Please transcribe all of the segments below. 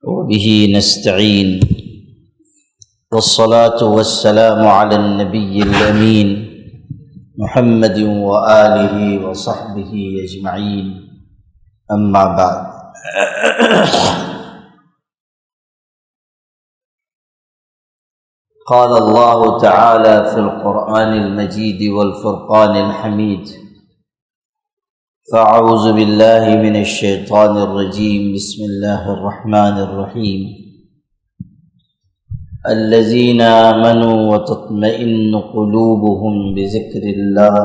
وبه نستعين والصلاة والسلام على النبي الأمين محمد وآله وصحبه أجمعين أما بعد قال الله تعالى في القرآن المجيد والفرقان الحميد فأعوذ بالله من الشيطان الرجيم بسم الله الرحمن الرحيم الذين آمنوا وتطمئن قلوبهم بذكر الله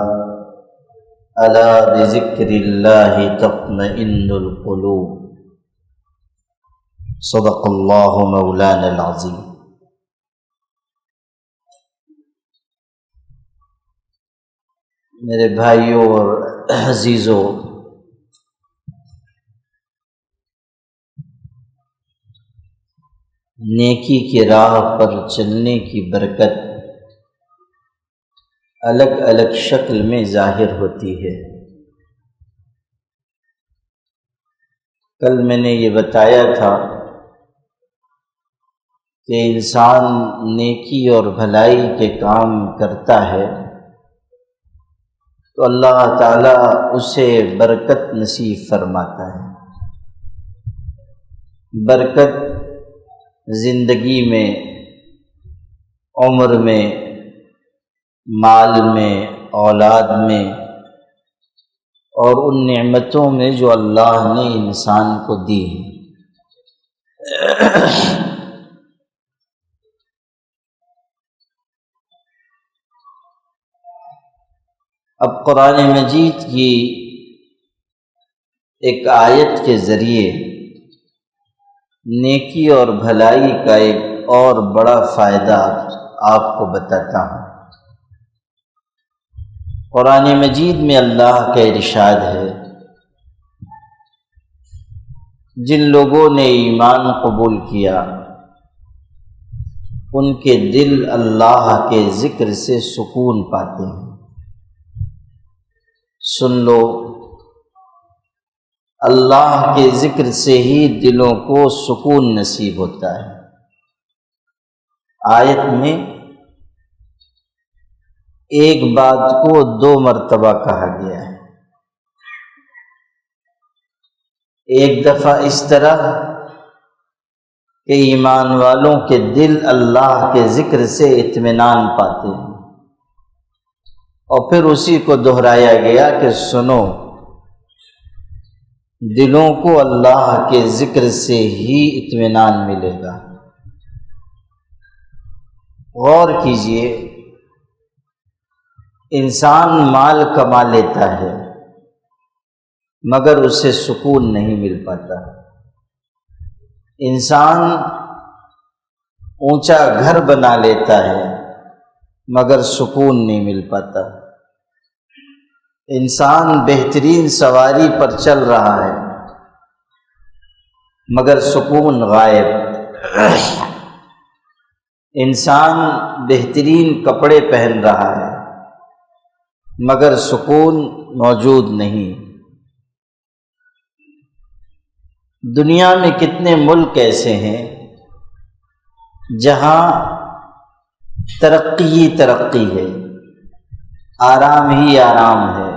ألا بذكر الله تطمئن القلوب صدق الله مولانا العظيم۔ میرے بھائیوں اور عزیزو، نیکی کی راہ پر چلنے کی برکت الگ الگ شکل میں ظاہر ہوتی ہے۔ کل میں نے یہ بتایا تھا کہ انسان نیکی اور بھلائی کے کام کرتا ہے تو اللہ تعالیٰ اسے برکت نصیب فرماتا ہے۔ برکت زندگی میں، عمر میں، مال میں، اولاد میں اور ان نعمتوں میں جو اللہ نے انسان کو دی ہیں۔ اب قرآن مجید کی ایک آیت کے ذریعے نیکی اور بھلائی کا ایک اور بڑا فائدہ آپ کو بتاتا ہوں۔ قرآن مجید میں اللہ کا ارشاد ہے، جن لوگوں نے ایمان قبول کیا ان کے دل اللہ کے ذکر سے سکون پاتے ہیں۔ سن لو، اللہ کے ذکر سے ہی دلوں کو سکون نصیب ہوتا ہے۔ آیت میں ایک بات کو دو مرتبہ کہا گیا ہے۔ ایک دفعہ اس طرح کہ ایمان والوں کے دل اللہ کے ذکر سے اطمینان پاتے ہیں، اور پھر اسی کو دہرایا گیا کہ سنو، دلوں کو اللہ کے ذکر سے ہی اطمینان ملے گا۔ غور کیجئے، انسان مال کما لیتا ہے مگر اسے سکون نہیں مل پاتا۔ انسان اونچا گھر بنا لیتا ہے مگر سکون نہیں مل پاتا۔ انسان بہترین سواری پر چل رہا ہے مگر سکون غائب۔ انسان بہترین کپڑے پہن رہا ہے مگر سکون موجود نہیں۔ دنیا میں کتنے ملک ایسے ہیں جہاں ترقی ہی ترقی ہے، آرام ہی آرام ہے،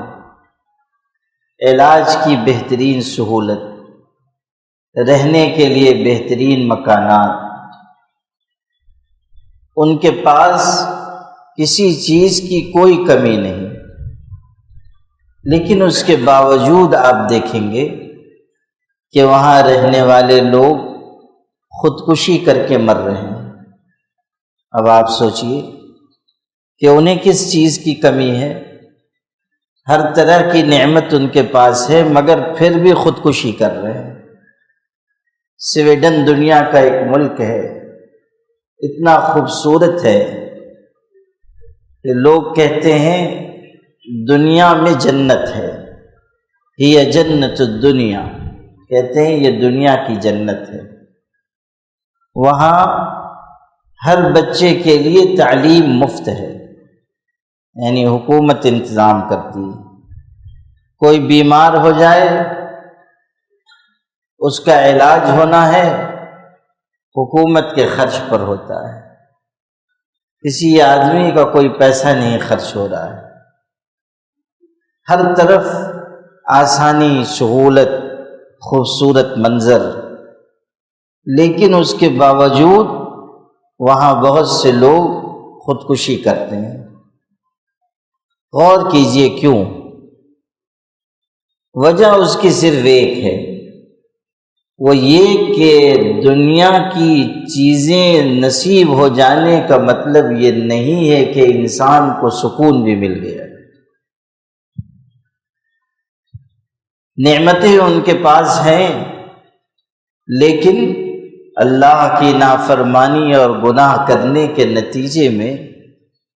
علاج کی بہترین سہولت، رہنے کے لیے بہترین مکانات، ان کے پاس کسی چیز کی کوئی کمی نہیں، لیکن اس کے باوجود آپ دیکھیں گے کہ وہاں رہنے والے لوگ خودکشی کر کے مر رہے ہیں۔ اب آپ سوچئے کہ انہیں کس چیز کی کمی ہے؟ ہر طرح کی نعمت ان کے پاس ہے مگر پھر بھی خودکشی کر رہے ہیں۔ سویڈن دنیا کا ایک ملک ہے، اتنا خوبصورت ہے کہ لوگ کہتے ہیں دنیا میں جنت ہے، یہ جنت الدنیا، کہتے ہیں یہ دنیا کی جنت ہے۔ وہاں ہر بچے کے لیے تعلیم مفت ہے، یعنی حکومت انتظام کرتی ہے۔ کوئی بیمار ہو جائے، اس کا علاج ہونا ہے حکومت کے خرچ پر ہوتا ہے، کسی آدمی کا کوئی پیسہ نہیں خرچ ہو رہا ہے، ہر طرف آسانی، سہولت، خوبصورت منظر، لیکن اس کے باوجود وہاں بہت سے لوگ خودکشی کرتے ہیں۔ غور کیجئے کیوں؟ وجہ اس کی صرف ایک ہے، وہ یہ کہ دنیا کی چیزیں نصیب ہو جانے کا مطلب یہ نہیں ہے کہ انسان کو سکون بھی مل گیا۔ نعمتیں ان کے پاس ہیں، لیکن اللہ کی نافرمانی اور گناہ کرنے کے نتیجے میں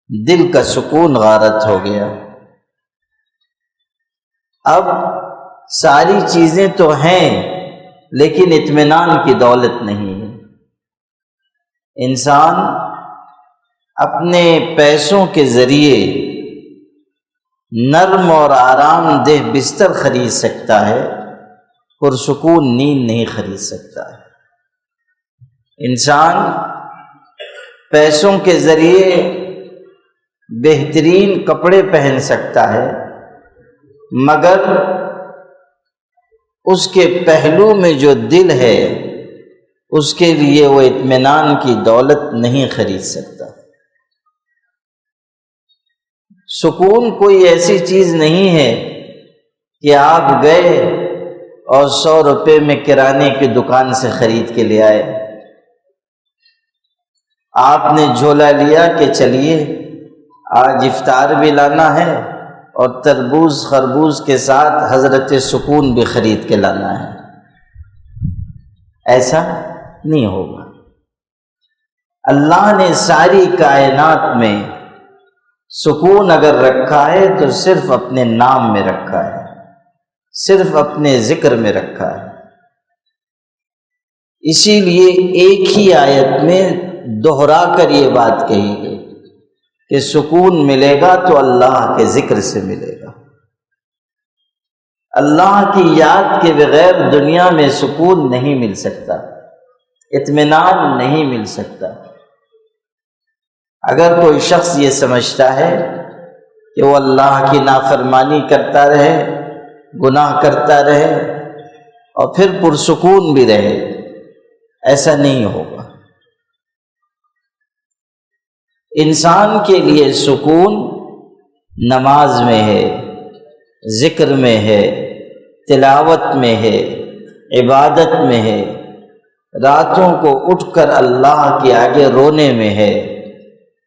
دل کا سکون غارت ہو گیا۔ اب ساری چیزیں تو ہیں لیکن اطمینان کی دولت نہیں ہے۔ انسان اپنے پیسوں کے ذریعے نرم اور آرام دہ بستر خرید سکتا ہے، پرسکون نیند نہیں خرید سکتا ہے۔ انسان پیسوں کے ذریعے بہترین کپڑے پہن سکتا ہے، مگر اس کے پہلو میں جو دل ہے اس کے لیے وہ اطمینان کی دولت نہیں خرید سکتا۔ سکون کوئی ایسی چیز نہیں ہے کہ آپ گئے اور 100 روپے میں کرانے کی دکان سے خرید کے لے آئے، آپ نے جھولا لیا کہ چلیے آج افطار بھی لانا ہے اور تربوز خربوز کے ساتھ حضرت سکون بھی خرید کے لانا ہے۔ ایسا نہیں ہوگا۔ اللہ نے ساری کائنات میں سکون اگر رکھا ہے تو صرف اپنے نام میں رکھا ہے، صرف اپنے ذکر میں رکھا ہے۔ اسی لیے ایک ہی آیت میں دوہرا کر یہ بات کہی گئی کہ سکون ملے گا تو اللہ کے ذکر سے ملے گا۔ اللہ کی یاد کے بغیر دنیا میں سکون نہیں مل سکتا، اطمینان نہیں مل سکتا۔ اگر کوئی شخص یہ سمجھتا ہے کہ وہ اللہ کی نافرمانی کرتا رہے، گناہ کرتا رہے اور پھر پرسکون بھی رہے، ایسا نہیں ہوگا۔ انسان کے لیے سکون نماز میں ہے، ذکر میں ہے، تلاوت میں ہے، عبادت میں ہے، راتوں کو اٹھ کر اللہ کے آگے رونے میں ہے،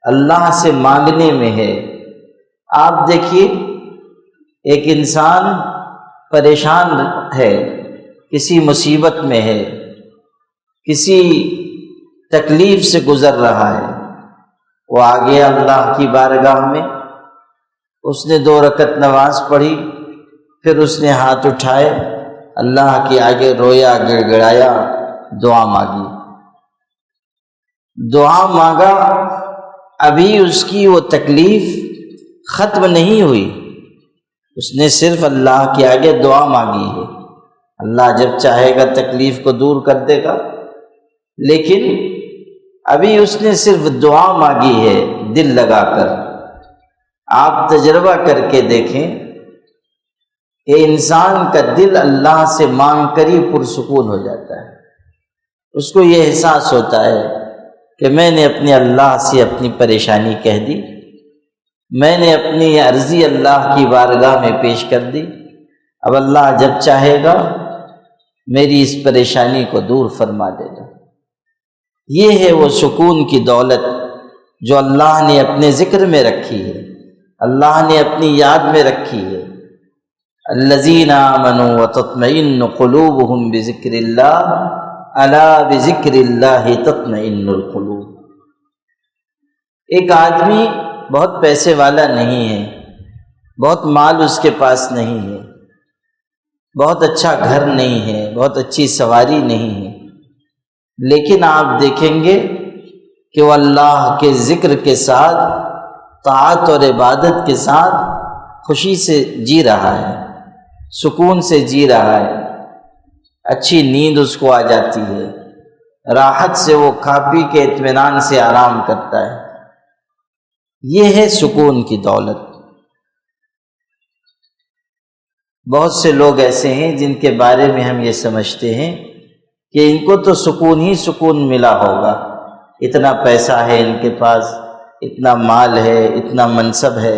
اللہ سے مانگنے میں ہے۔ آپ دیکھیے ایک انسان پریشان ہے، کسی مصیبت میں ہے، کسی تکلیف سے گزر رہا ہے، وہ آ گیا اللہ کی بارگاہ میں، اس نے 2 رکعت نماز پڑھی، پھر اس نے ہاتھ اٹھائے، اللہ کے آگے رویا، گڑ گڑایا، دعا مانگی۔ دعا مانگا، ابھی اس کی وہ تکلیف ختم نہیں ہوئی، اس نے صرف اللہ کے آگے دعا مانگی ہے۔ اللہ جب چاہے گا تکلیف کو دور کر دے گا، لیکن ابھی اس نے صرف دعا مانگی ہے دل لگا کر۔ آپ تجربہ کر کے دیکھیں کہ انسان کا دل اللہ سے مانگ کر ہی پرسکون ہو جاتا ہے۔ اس کو یہ احساس ہوتا ہے کہ میں نے اپنے اللہ سے اپنی پریشانی کہہ دی، میں نے اپنی عرضی اللہ کی بارگاہ میں پیش کر دی، اب اللہ جب چاہے گا میری اس پریشانی کو دور فرما دے گا۔ یہ ہے وہ سکون کی دولت جو اللہ نے اپنے ذکر میں رکھی ہے، اللہ نے اپنی یاد میں رکھی ہے۔ الذین آمنوا وتطمئن قلوبهم بذکر اللہ الا بذکر اللہ تطمئن القلوب۔ ایک آدمی بہت پیسے والا نہیں ہے، بہت مال اس کے پاس نہیں ہے، بہت اچھا گھر نہیں ہے، بہت اچھی سواری نہیں ہے، لیکن آپ دیکھیں گے کہ وہ اللہ کے ذکر کے ساتھ، طاعت اور عبادت کے ساتھ خوشی سے جی رہا ہے، سکون سے جی رہا ہے، اچھی نیند اس کو آ جاتی ہے، راحت سے وہ کھا پی کے اطمینان سے آرام کرتا ہے۔ یہ ہے سکون کی دولت۔ بہت سے لوگ ایسے ہیں جن کے بارے میں ہم یہ سمجھتے ہیں کہ ان کو تو سکون ہی سکون ملا ہوگا، اتنا پیسہ ہے ان کے پاس، اتنا مال ہے، اتنا منصب ہے۔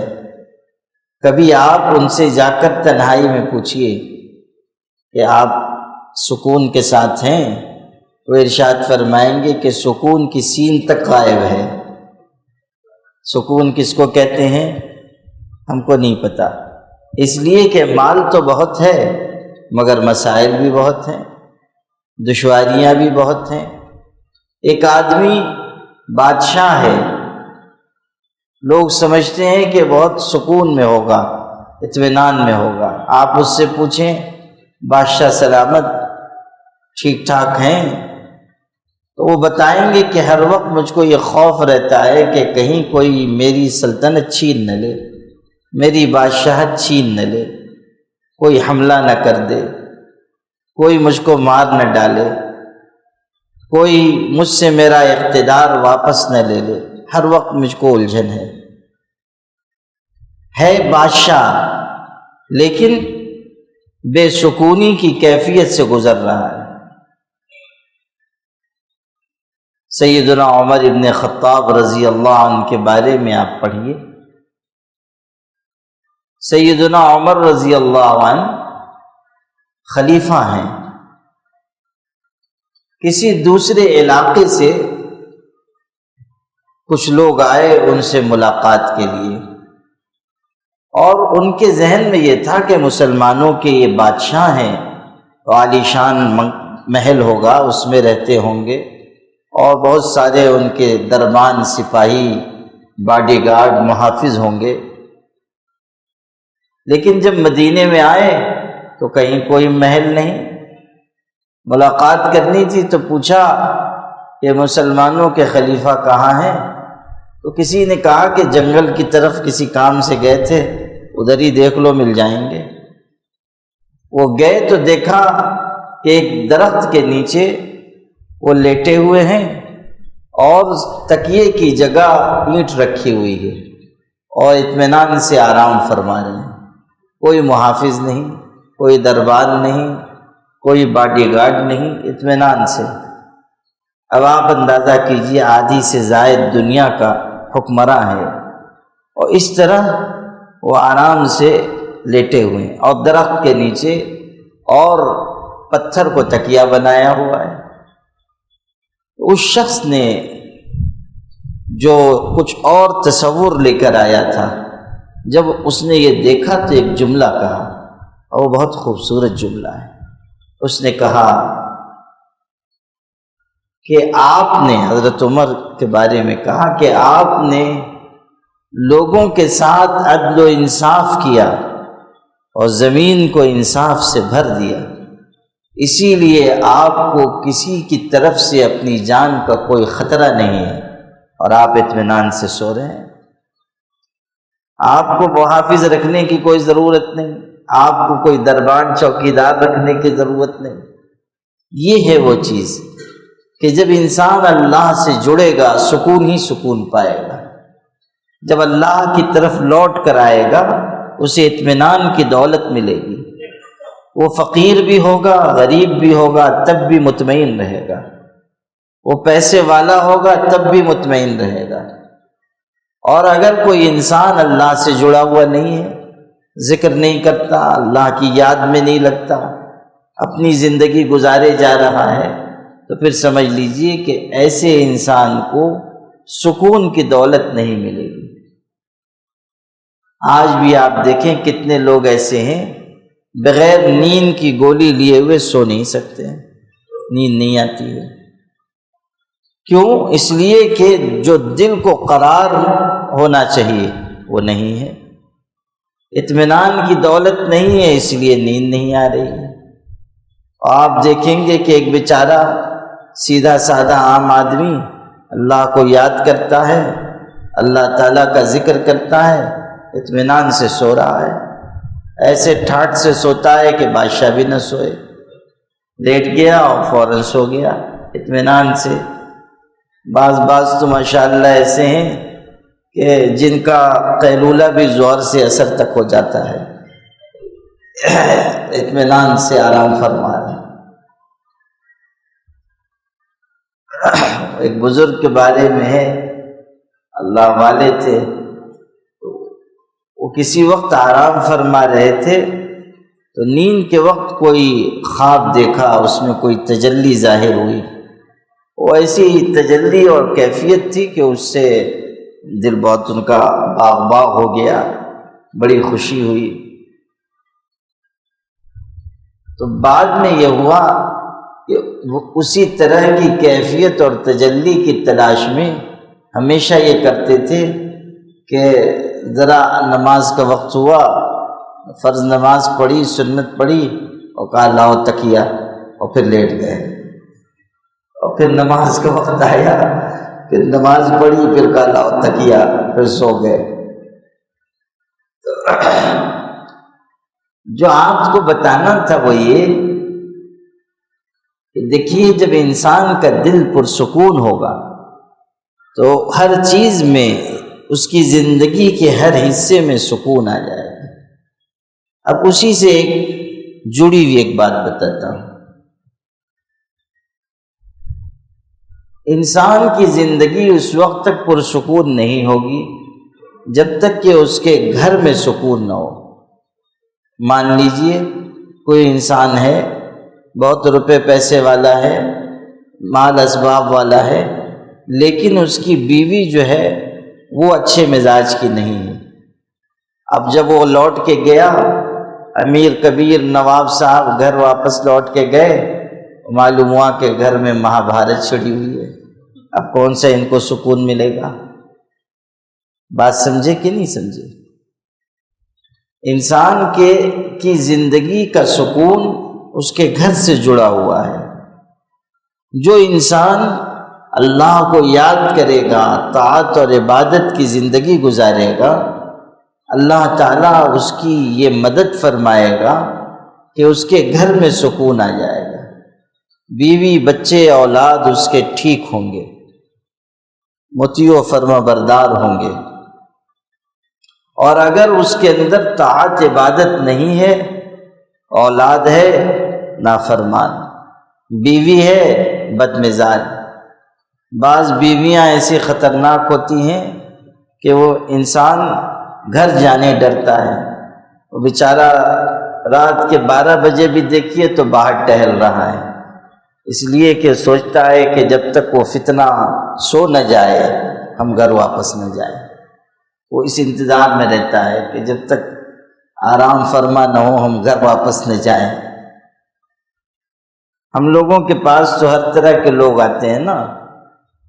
کبھی آپ ان سے جا کر تنہائی میں پوچھئے کہ آپ سکون کے ساتھ ہیں، وہ ارشاد فرمائیں گے کہ سکون کی سین تک غائب ہے۔ سکون کس کو کہتے ہیں ہم کو نہیں پتہ، اس لیے کہ مال تو بہت ہے مگر مسائل بھی بہت ہیں، دشواریاں بھی بہت ہیں۔ ایک آدمی بادشاہ ہے، لوگ سمجھتے ہیں کہ بہت سکون میں ہوگا، اطمینان میں ہوگا۔ آپ اس سے پوچھیں بادشاہ سلامت ٹھیک ٹھاک ہیں، تو وہ بتائیں گے کہ ہر وقت مجھ کو یہ خوف رہتا ہے کہ کہیں کوئی میری سلطنت چھین نہ لے، میری بادشاہت چھین نہ لے، کوئی حملہ نہ کر دے، کوئی مجھ کو مار نہ ڈالے، کوئی مجھ سے میرا اقتدار واپس نہ لے لے، ہر وقت مجھ کو الجھن ہے بادشاہ، لیکن بے سکونی کی کیفیت سے گزر رہا ہے۔ سیدنا عمر ابن خطاب رضی اللہ عنہ کے بارے میں آپ پڑھیے۔ سیدنا عمر رضی اللہ عنہ خلیفہ ہیں، کسی دوسرے علاقے سے کچھ لوگ آئے ان سے ملاقات کے لیے، اور ان کے ذہن میں یہ تھا کہ مسلمانوں کے یہ بادشاہ ہیں، تو عالی شان محل ہوگا، اس میں رہتے ہوں گے، اور بہت سارے ان کے دربان سپاہی باڈی گارڈ محافظ ہوں گے۔ لیکن جب مدینے میں آئے تو کہیں کوئی محل نہیں، ملاقات کرنی تھی تو پوچھا کہ مسلمانوں کے خلیفہ کہاں ہیں؟ تو کسی نے کہا کہ جنگل کی طرف کسی کام سے گئے تھے، ادھر ہی دیکھ لو مل جائیں گے۔ وہ گئے تو دیکھا کہ ایک درخت کے نیچے وہ لیٹے ہوئے ہیں، اور تکیے کی جگہ اینٹ رکھی ہوئی ہے، اور اطمینان سے آرام فرما رہے ہیں۔ کوئی محافظ نہیں، کوئی دربان نہیں، کوئی باڈی گارڈ نہیں، اطمینان سے۔ اب آپ اندازہ کیجئے آدھی سے زائد دنیا کا حکمراں ہے، اور اس طرح وہ آرام سے لیٹے ہوئے ہیں، اور درخت کے نیچے، اور پتھر کو تکیہ بنایا ہوا ہے۔ اس شخص نے جو کچھ اور تصور لے کر آیا تھا، جب اس نے یہ دیکھا تو ایک جملہ کہا، اور وہ بہت خوبصورت جملہ ہے۔ اس نے کہا کہ آپ نے، حضرت عمر کے بارے میں کہا کہ آپ نے لوگوں کے ساتھ عدل و انصاف کیا اور زمین کو انصاف سے بھر دیا، اسی لیے آپ کو کسی کی طرف سے اپنی جان کا کوئی خطرہ نہیں ہے، اور آپ اطمینان سے سو رہے ہیں۔ آپ کو محافظ رکھنے کی کوئی ضرورت نہیں، آپ کو کوئی دربان چوکیدار رکھنے کی ضرورت نہیں۔ یہ ہے وہ چیز کہ جب انسان اللہ سے جڑے گا سکون ہی سکون پائے گا۔ جب اللہ کی طرف لوٹ کر آئے گا اسے اطمینان کی دولت ملے گی، وہ فقیر بھی ہوگا، غریب بھی ہوگا، تب بھی مطمئن رہے گا، وہ پیسے والا ہوگا تب بھی مطمئن رہے گا۔ اور اگر کوئی انسان اللہ سے جڑا ہوا نہیں ہے، ذکر نہیں کرتا، اللہ کی یاد میں نہیں لگتا، اپنی زندگی گزارے جا رہا ہے، تو پھر سمجھ لیجئے کہ ایسے انسان کو سکون کی دولت نہیں ملے گی۔ آج بھی آپ دیکھیں کتنے لوگ ایسے ہیں بغیر نیند کی گولی لیے ہوئے سو نہیں سکتے ہیں، نیند نہیں آتی ہے۔ کیوں؟ اس لیے کہ جو دل کو قرار ہونا چاہیے وہ نہیں ہے، اطمینان کی دولت نہیں ہے، اس لیے نیند نہیں آ رہی ہے۔ آپ دیکھیں گے کہ ایک بیچارہ سیدھا سادہ عام آدمی اللہ کو یاد کرتا ہے، اللہ تعالیٰ کا ذکر کرتا ہے، اطمینان سے سو رہا ہے، ایسے ٹھاٹ سے سوتا ہے کہ بادشاہ بھی نہ سوئے، لیٹ گیا اور فوراً سو گیا۔ اطمینان سے. بعض تو ماشاءاللہ ایسے ہیں کہ جن کا قیلولہ بھی ظہر سے عصر تک ہو جاتا ہے، اطمینان سے آرام فرما رہے ہیں. ایک بزرگ کے بارے میں ہے، اللہ والے تھے، وہ کسی وقت آرام فرما رہے تھے تو نیند کے وقت کوئی خواب دیکھا، اس میں کوئی تجلی ظاہر ہوئی. وہ ایسی تجلی اور کیفیت تھی کہ اس سے دل بہت ان کا باغ ہو گیا، بڑی خوشی ہوئی. تو بعد میں یہ ہوا کہ وہ اسی طرح کی کیفیت اور تجلی کی تلاش میں ہمیشہ یہ کرتے تھے کہ ذرا نماز کا وقت ہوا، فرض نماز پڑھی، سنت پڑھی اور کہا لاؤ تکیہ، اور پھر لیٹ گئے. اور پھر نماز کا وقت آیا، پھر نماز پڑھی، پھر کہا لاؤ تکیہ، پھر سو گئے. جو آپ کو بتانا تھا وہ یہ کہ دیکھیے، جب انسان کا دل پرسکون ہوگا تو ہر چیز میں، اس کی زندگی کے ہر حصے میں سکون آ جائے گا. اب اسی سے ایک جڑی ہوئی ایک بات بتاتا ہوں. انسان کی زندگی اس وقت تک پرسکون نہیں ہوگی جب تک کہ اس کے گھر میں سکون نہ ہو. مان لیجئے کوئی انسان ہے، بہت روپے پیسے والا ہے، مال اسباب والا ہے، لیکن اس کی بیوی جو ہے وہ اچھے مزاج کی نہیں ہے. اب جب وہ لوٹ کے گیا، امیر کبیر نواب صاحب گھر واپس لوٹ کے گئے، معلوم ہوا کہ گھر میں مہابھارت چھڑی ہوئی ہے. اب کون سا ان کو سکون ملے گا؟ بات سمجھے کہ نہیں سمجھے؟ انسان کی زندگی کا سکون اس کے گھر سے جڑا ہوا ہے. جو انسان اللہ کو یاد کرے گا، طاعت اور عبادت کی زندگی گزارے گا، اللہ تعالیٰ اس کی یہ مدد فرمائے گا کہ اس کے گھر میں سکون آ جائے گا. بیوی بچے اولاد اس کے ٹھیک ہوں گے، مطیع و فرما بردار ہوں گے. اور اگر اس کے اندر طاعت عبادت نہیں ہے، اولاد ہے نافرمان، بیوی ہے بد مزاج. بعض بیویاں ایسی خطرناک ہوتی ہیں کہ وہ انسان گھر جانے ڈرتا ہے. وہ بیچارہ رات کے 12 بجے بھی دیکھیے تو باہر ٹہل رہا ہے، اس لیے کہ سوچتا ہے کہ جب تک وہ فتنہ سو نہ جائے ہم گھر واپس نہ جائیں. وہ اس انتظار میں رہتا ہے کہ جب تک آرام فرما نہ ہو ہم گھر واپس نہ جائیں. ہم لوگوں کے پاس تو ہر طرح کے لوگ آتے ہیں نا،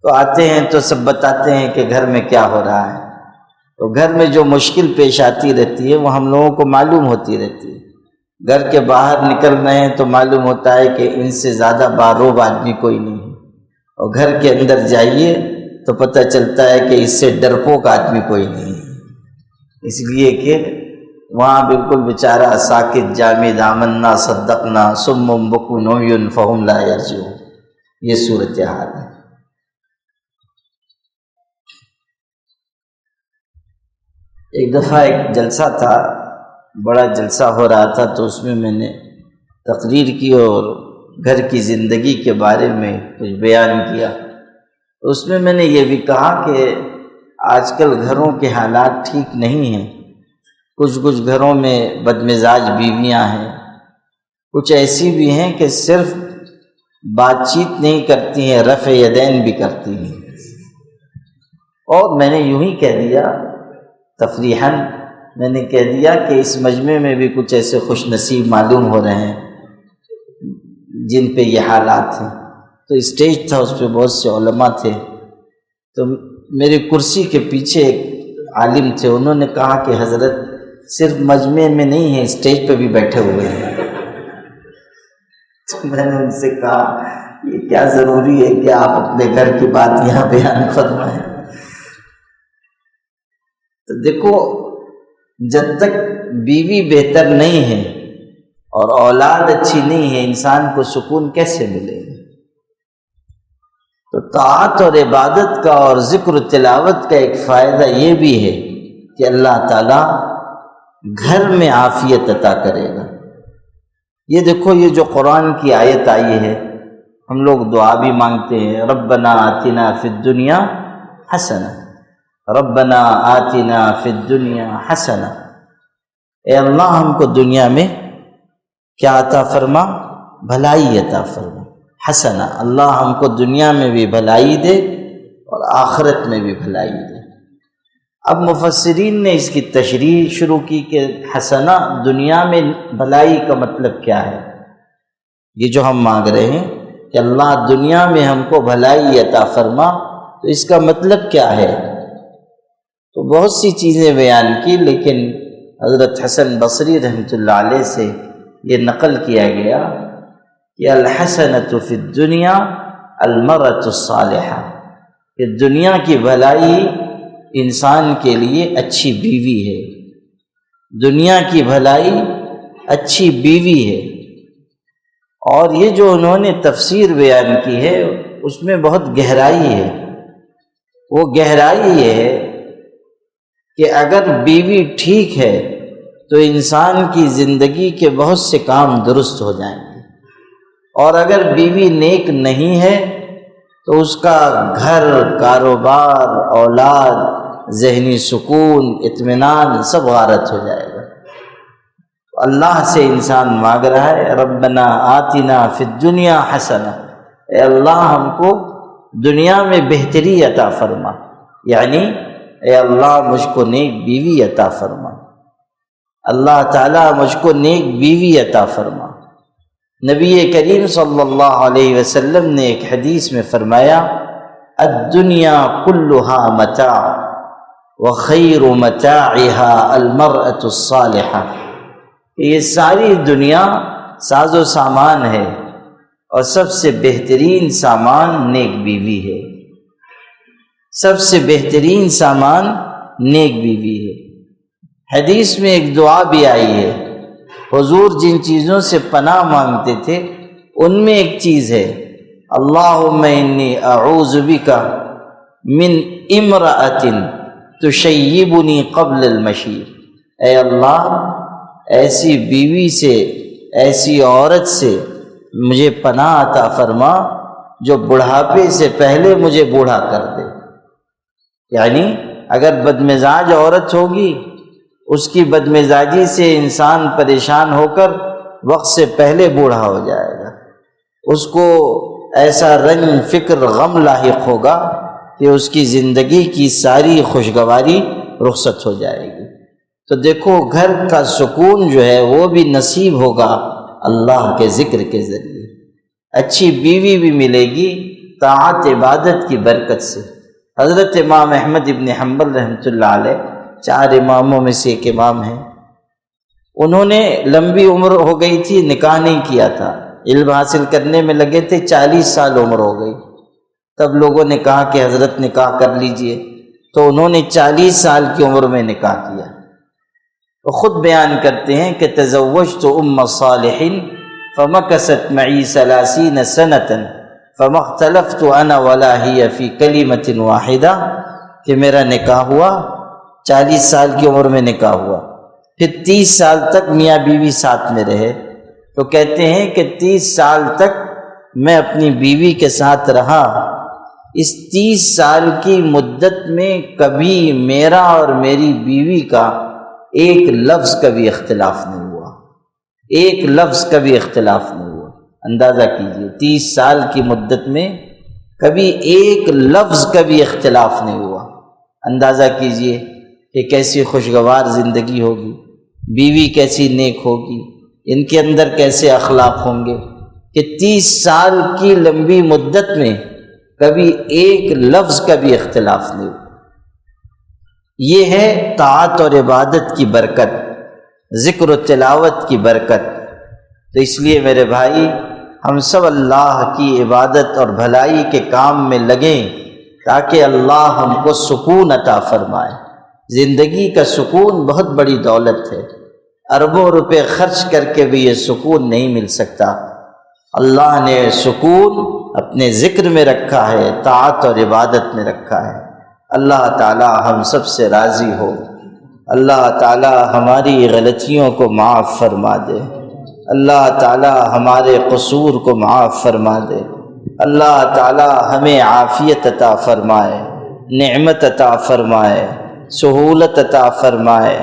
تو آتے ہیں تو سب بتاتے ہیں کہ گھر میں کیا ہو رہا ہے. تو گھر میں جو مشکل پیش آتی رہتی ہے وہ ہم لوگوں کو معلوم ہوتی رہتی ہے. گھر کے باہر نکل رہے ہیں تو معلوم ہوتا ہے کہ ان سے زیادہ باروب آدمی کوئی نہیں ہے، اور گھر کے اندر جائیے تو پتہ چلتا ہے کہ اس سے ڈرپوک آدمی کوئی نہیں ہے. اس لیے کہ وہاں بالکل بیچارہ ساکت جامد آمنا صدقنا صم بکم عمی فہم لا یرجعون، یہ صورتحال ہے. ایک دفعہ ایک جلسہ تھا، بڑا جلسہ ہو رہا تھا، تو اس میں نے تقریر کی اور گھر کی زندگی کے بارے میں کچھ بیان کیا. تو اس میں نے یہ بھی کہا کہ آج کل گھروں کے حالات ٹھیک نہیں ہیں. کچھ گھروں میں بدمزاج بیویاں ہیں، کچھ ایسی بھی ہیں کہ صرف بات چیت نہیں کرتی ہیں، رفع یدین بھی کرتی ہیں. اور میں نے یوں ہی کہہ دیا تفریحاً، میں نے کہہ دیا کہ اس مجمع میں بھی کچھ ایسے خوش نصیب معلوم ہو رہے ہیں جن پہ یہ حالات ہیں. تو اسٹیج تھا، اس پہ بہت سے علماء تھے. تو میری کرسی کے پیچھے ایک عالم تھے، انہوں نے کہا کہ حضرت صرف مجمع میں نہیں ہے، اسٹیج پہ بھی بیٹھے ہوئے ہیں. تو میں نے ان سے کہا یہ کیا ضروری ہے کہ آپ اپنے گھر کی بات یہاں بیان فرمائیں. تو دیکھو، جب تک بیوی بہتر نہیں ہے اور اولاد اچھی نہیں ہے، انسان کو سکون کیسے ملے گا؟ تو طاعت اور عبادت کا اور ذکر و تلاوت کا ایک فائدہ یہ بھی ہے کہ اللہ تعالیٰ گھر میں عافیت عطا کرے گا۔ یہ دیکھو، یہ جو قرآن کی آیت آئی ہے، ہم لوگ دعا بھی مانگتے ہیں، ربنا آتنا فی الدنیا حسنہ، ربنا آتنا فی الدنیا حسنہ، اے اللہ ہم کو دنیا میں کیا عطا فرما؟ بھلائی عطا فرما، حسنہ، اللہ ہم کو دنیا میں بھی بھلائی دے اور آخرت میں بھی بھلائی دے۔ اب مفسرین نے اس کی تشریح شروع کی کہ حسنہ دنیا میں بھلائی کا مطلب کیا ہے؟ یہ جو ہم مانگ رہے ہیں کہ اللہ دنیا میں ہم کو بھلائی عطا فرما، تو اس کا مطلب کیا ہے؟ تو بہت سی چیزیں بیان کی، لیکن حضرت حسن بصری رحمۃ اللہ علیہ سے یہ نقل کیا گیا کہ الحسنۃ فی الدنیا المرأۃ الصالحہ، کہ دنیا کی بھلائی انسان کے لیے اچھی بیوی ہے، دنیا کی بھلائی اچھی بیوی ہے۔ اور یہ جو انہوں نے تفسیر بیان کی ہے اس میں بہت گہرائی ہے۔ وہ گہرائی یہ ہے کہ اگر بیوی ٹھیک ہے تو انسان کی زندگی کے بہت سے کام درست ہو جائیں گے، اور اگر بیوی نیک نہیں ہے تو اس کا گھر، کاروبار، اولاد، ذہنی سکون، اطمینان سب غارت ہو جائے گا۔ اللہ سے انسان مانگ رہا ہے ربنا آتنا فی الدنیا حسنہ، اے اللہ ہم کو دنیا میں بہتری عطا فرما، یعنی اے اللہ مجھ کو نیک بیوی عطا فرما، اللہ تعالیٰ مجھ کو نیک بیوی عطا فرما۔ نبی کریم صلی اللہ علیہ وسلم نے ایک حدیث میں فرمایا الدنیا کلھا متاع وخیر متاعها المرأة الصالحہ، یہ ساری دنیا ساز و سامان ہے اور سب سے بہترین سامان نیک بیوی ہے، سب سے بہترین سامان نیک بیوی ہے۔ حدیث میں ایک دعا بھی آئی ہے، حضور جن چیزوں سے پناہ مانگتے تھے ان میں ایک چیز ہے اللہم انی اعوذ بک من امرأۃ تشیبنی قبل المشیب، اے اللہ ایسی بیوی سے، ایسی عورت سے مجھے پناہ عطا فرما جو بڑھاپے سے پہلے مجھے بوڑھا کر دے۔ یعنی اگر بدمزاج عورت ہوگی، اس کی بدمزاجی سے انسان پریشان ہو کر وقت سے پہلے بوڑھا ہو جائے گا، اس کو ایسا رنج، فکر، غم لاحق ہوگا کہ اس کی زندگی کی ساری خوشگواری رخصت ہو جائے گی۔ تو دیکھو گھر کا سکون جو ہے وہ بھی نصیب ہوگا اللہ کے ذکر کے ذریعے، اچھی بیوی بھی ملے گی طاعت عبادت کی برکت سے۔ حضرت امام احمد ابن حنبل رحمۃ اللہ علیہ 4 اماموں میں سے ایک امام ہیں، انہوں نے لمبی عمر ہو گئی تھی، نکاح نہیں کیا تھا، علم حاصل کرنے میں لگے تھے، 40 سال عمر ہو گئی۔ تب لوگوں نے کہا کہ حضرت نکاح کر لیجئے، تو انہوں نے 40 سال کی عمر میں نکاح کیا۔ وہ خود بیان کرتے ہیں کہ تزوجت ام صالح فمکثت معی 30 سنة فما اختلفت انا ولا هي في کلمة واحدہ، کہ میرا نکاح ہوا، 40 سال کی عمر میں نکاح ہوا، پھر 30 سال تک میاں بیوی ساتھ میں رہے۔ تو کہتے ہیں کہ 30 سال تک میں اپنی بیوی کے ساتھ رہا، اس 30 سال کی مدت میں کبھی میرا اور میری بیوی کا ایک لفظ کبھی اختلاف نہیں ہوا، ایک لفظ کبھی اختلاف نہیں ہوا۔ اندازہ کیجئے 30 سال کی مدت میں کبھی ایک لفظ کبھی اختلاف نہیں ہوا۔ اندازہ کیجئے کہ کیسی خوشگوار زندگی ہوگی، بیوی کیسی نیک ہوگی، ان کے اندر کیسے اخلاق ہوں گے کہ 30 سال کی لمبی مدت میں کبھی ایک لفظ کا بھی اختلاف نہیں ہوا۔ یہ ہے طاعت اور عبادت کی برکت، ذکر و تلاوت کی برکت۔ تو اس لیے میرے بھائی ہم سب اللہ کی عبادت اور بھلائی کے کام میں لگیں تاکہ اللہ ہم کو سکون عطا فرمائے۔ زندگی کا سکون بہت بڑی دولت ہے، اربوں روپے خرچ کر کے بھی یہ سکون نہیں مل سکتا۔ اللہ نے سکون اپنے ذکر میں رکھا ہے، طاعت اور عبادت میں رکھا ہے۔ اللہ تعالی ہم سب سے راضی ہو، اللہ تعالی ہماری غلطیوں کو معاف فرما دے، اللہ تعالی ہمارے قصور کو معاف فرما دے، اللہ تعالی ہمیں عافیت عطا فرمائے، نعمت عطا فرمائے، سہولت عطا فرمائے،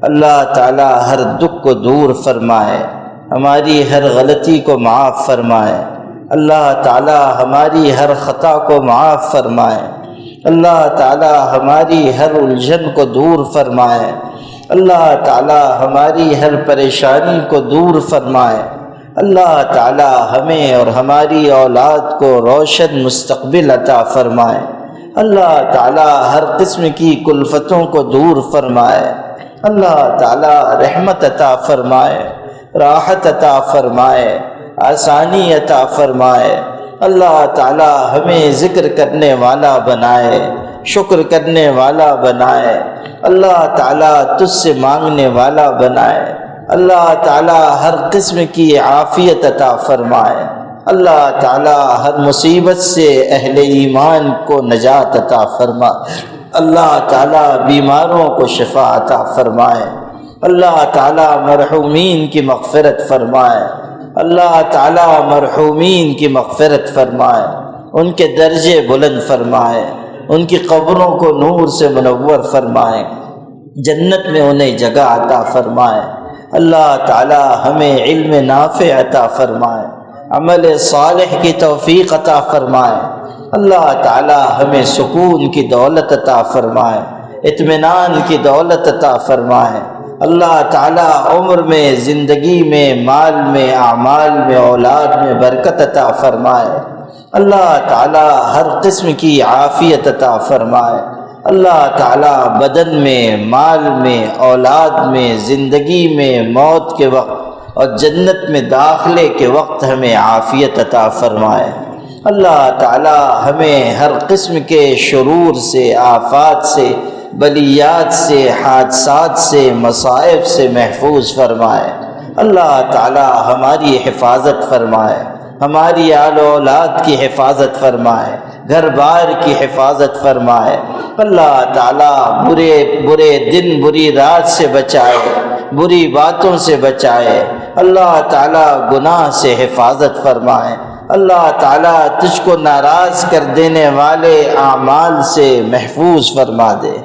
اللہ تعالی ہر دکھ کو دور فرمائے، ہماری ہر غلطی کو معاف فرمائے، اللہ تعالی ہماری ہر خطا کو معاف فرمائے، اللہ تعالی ہماری ہر الجھن کو دور فرمائے، اللہ تعالی ہماری ہر پریشانی کو دور فرمائے، اللہ تعالی ہمیں اور ہماری اولاد کو روشن مستقبل عطا فرمائے، اللہ تعالی ہر قسم کی کلفتوں کو دور فرمائے، اللہ تعالی رحمت عطا فرمائے، راحت عطا فرمائے، آسانی عطا فرمائے، اللہ تعالی ہمیں ذکر کرنے والا بنائے، شکر کرنے والا بنائے، اللہ تعالی تجھ سے مانگنے والا بنائے، اللہ تعالی ہر قسم کی عافیت عطا فرمائے، اللہ تعالی ہر مصیبت سے اہل ایمان کو نجات عطا فرمائے، اللہ تعالی بیماروں کو شفا عطا فرمائے، اللہ تعالی مرحومین کی مغفرت فرمائے، اللہ تعالی مرحومین کی مغفرت فرمائے، ان کے درجے بلند فرمائے، ان کی قبروں کو نور سے منور فرمائے، جنت میں انہیں جگہ عطا فرمائے، اللہ تعالی ہمیں علم نافع عطا فرمائے، عمل صالح کی توفیق عطا فرمائے، اللہ تعالی ہمیں سکون کی دولت عطا فرمائے، اطمینان کی دولت عطا فرمائے، اللہ تعالی عمر میں، زندگی میں، مال میں، اعمال میں، اولاد میں برکت عطا فرمائے، اللہ تعالی ہر قسم کی عافیت عطا فرمائے، اللہ تعالی بدن میں، مال میں، اولاد میں، زندگی میں، موت کے وقت اور جنت میں داخلے کے وقت ہمیں عافیت عطا فرمائے، اللہ تعالی ہمیں ہر قسم کے شرور سے، آفات سے، بلیات سے، حادثات سے، مصائب سے محفوظ فرمائے، اللہ تعالی ہماری حفاظت فرمائے، ہماری آل و اولاد کی حفاظت فرمائے، گھر بار کی حفاظت فرمائے، اللہ تعالی برے دن، بری رات سے بچائے، بری باتوں سے بچائے، اللہ تعالی گناہ سے حفاظت فرمائے، اللہ تعالی تجھ کو ناراض کر دینے والے اعمال سے محفوظ فرما دے،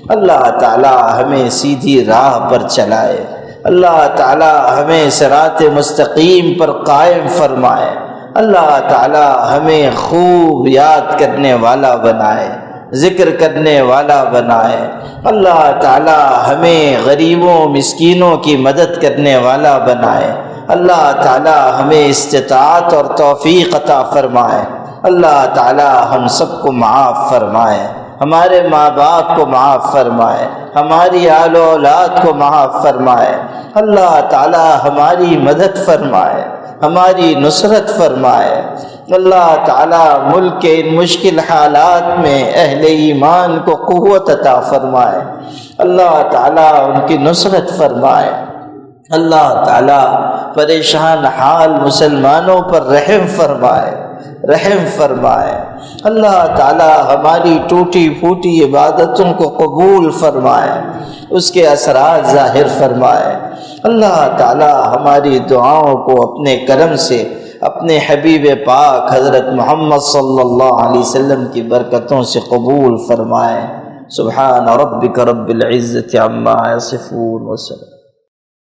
اللہ تعالی ہمیں سیدھی راہ پر چلائے، اللہ تعالی ہمیں صراط مستقیم پر قائم فرمائے، اللہ تعالی ہمیں خوب یاد کرنے والا بنائے، ذکر کرنے والا بنائے، اللہ تعالی ہمیں غریبوں مسکینوں کی مدد کرنے والا بنائے، اللہ تعالی ہمیں استطاعت اور توفیق عطا فرمائے، اللہ تعالی ہم سب کو معاف فرمائے، ہمارے ماں باپ کو معاف فرمائے، ہماری آل و اولاد کو معاف فرمائے، اللہ تعالی ہماری مدد فرمائے، ہماری نصرت فرمائے، اللہ تعالی ملک کے ان مشکل حالات میں اہل ایمان کو قوت عطا فرمائے، اللہ تعالی ان کی نصرت فرمائے، اللہ تعالی پریشان حال مسلمانوں پر رحم فرمائے، رحم فرمائے، اللہ تعالی ہماری ٹوٹی پھوٹی عبادتوں کو قبول فرمائے، اس کے اثرات ظاہر فرمائے، اللہ تعالی ہماری دعاؤں کو اپنے کرم سے اپنے حبیب پاک حضرت محمد صلی اللہ علیہ وسلم کی برکتوں سے قبول فرمائے۔ سبحان ربک رب العزت عما یصفون وسلام۔